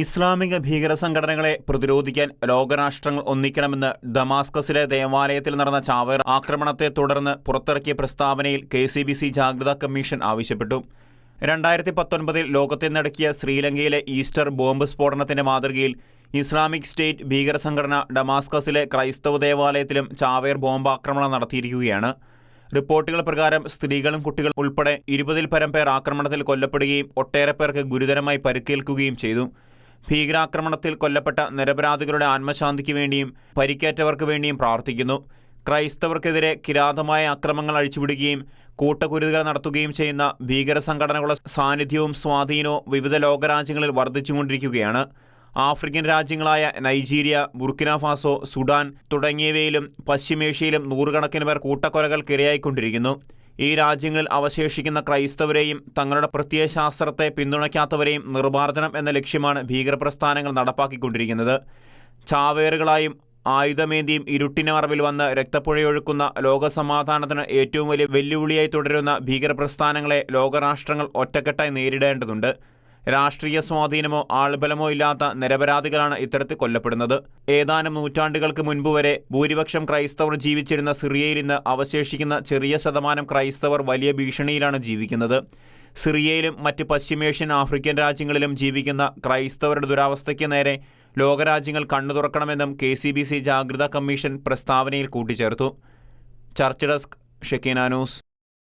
ഇസ്ലാമിക ഭീകര സംഘടനകളെ പ്രതിരോധിക്കാൻ ലോകരാഷ്ട്രങ്ങൾ ഒന്നിക്കണമെന്ന് ദമാസ്കസിലെ ദേവാലയത്തിൽ നടന്ന ചാവേർ ആക്രമണത്തെ തുടർന്ന് പുറത്തിറക്കിയ പ്രസ്താവനയിൽ KCBC ജാഗ്രതാ കമ്മീഷൻ ആവശ്യപ്പെട്ടു. 2019 ലോകത്തെ നടുക്കിയ ശ്രീലങ്കയിലെ ഈസ്റ്റർ ബോംബ് സ്ഫോടനത്തിന്റെ മാതൃകയിൽ ഇസ്ലാമിക് സ്റ്റേറ്റ് ഭീകര സംഘടന ഡമാസ്കസിലെ ക്രൈസ്തവ ദേവാലയത്തിലും ചാവേർ ബോംബാക്രമണം നടത്തിയിരിക്കുകയാണ്. റിപ്പോർട്ടുകൾ പ്രകാരം സ്ത്രീകളും കുട്ടികളും ഉൾപ്പെടെ 20-ൽ പരം പേർ ആക്രമണത്തിൽ കൊല്ലപ്പെടുകയും ഒട്ടേറെ പേർക്ക് ഗുരുതരമായി പരിക്കേൽക്കുകയും ചെയ്തു. ഭീകരാക്രമണത്തിൽ കൊല്ലപ്പെട്ട നിരപരാധികളുടെ ആത്മശാന്തിക്ക് വേണ്ടിയും പരിക്കേറ്റവർക്ക് വേണ്ടിയും പ്രാർത്ഥിക്കുന്നു. ക്രൈസ്തവർക്കെതിരെ കിരാതമായ അക്രമങ്ങൾ അഴിച്ചുവിടുകയും കൂട്ടക്കുരുതികൾ നടത്തുകയും ചെയ്യുന്ന ഭീകര സംഘടനകളുടെ സാന്നിധ്യവും സ്വാധീനവും വിവിധ ലോകരാജ്യങ്ങളിൽ വർദ്ധിച്ചുകൊണ്ടിരിക്കുകയാണ്. ആഫ്രിക്കൻ രാജ്യങ്ങളായ നൈജീരിയ, ബുർക്കിന ഫാസോ, സുഡാൻ തുടങ്ങിയവയിലും പശ്ചിമേഷ്യയിലും നൂറുകണക്കിന് പേർ കൂട്ടക്കൊലകൾക്കിരയായിക്കൊണ്ടിരിക്കുന്നു. ഈ രാജ്യങ്ങളിൽ അവശേഷിക്കുന്ന ക്രൈസ്തവരെയും തങ്ങളുടെ പ്രത്യയശാസ്ത്രത്തെ പിന്തുണയ്ക്കാത്തവരെയും നിർമ്മാർജ്ജനം എന്ന ലക്ഷ്യമാണ് ഭീകരപ്രസ്ഥാനങ്ങൾ നടപ്പാക്കിക്കൊണ്ടിരിക്കുന്നത്. ചാവേറുകളായും ആയുധമേന്തിയും ഇരുട്ടിന് മറവിൽ വന്ന് രക്തപ്പുഴയൊഴുക്കുന്ന ലോകസമാധാനത്തിന് ഏറ്റവും വലിയ വെല്ലുവിളിയായി തുടരുന്ന ഭീകരപ്രസ്ഥാനങ്ങളെ ലോകരാഷ്ട്രങ്ങൾ ഒറ്റക്കെട്ടായി നേരിടേണ്ടതുണ്ട്. രാഷ്ട്രീയ സ്വാധീനമോ ആൾബലമോ ഇല്ലാത്ത നിരപരാധികളാണ് ഇത്തരത്തിൽ കൊല്ലപ്പെടുന്നത്. ഏതാനും നൂറ്റാണ്ടുകൾക്ക് മുൻപ് വരെ ഭൂരിപക്ഷം ക്രൈസ്തവർ ജീവിച്ചിരുന്ന സിറിയയിൽ ഇന്ന് അവശേഷിക്കുന്ന ചെറിയ ശതമാനം ക്രൈസ്തവർ വലിയ ഭീഷണിയിലാണ് ജീവിക്കുന്നത്. സിറിയയിലും മറ്റ് പശ്ചിമേഷ്യൻ ആഫ്രിക്കൻ രാജ്യങ്ങളിലും ജീവിക്കുന്ന ക്രൈസ്തവരുടെ ദുരവസ്ഥയ്ക്ക് നേരെ ലോകരാജ്യങ്ങൾ കണ്ണു തുറക്കണമെന്നും KCBC ജാഗ്രതാ കമ്മീഷൻ പ്രസ്താവനയിൽ കൂട്ടിച്ചേർത്തു. Church desk, Shekinah news.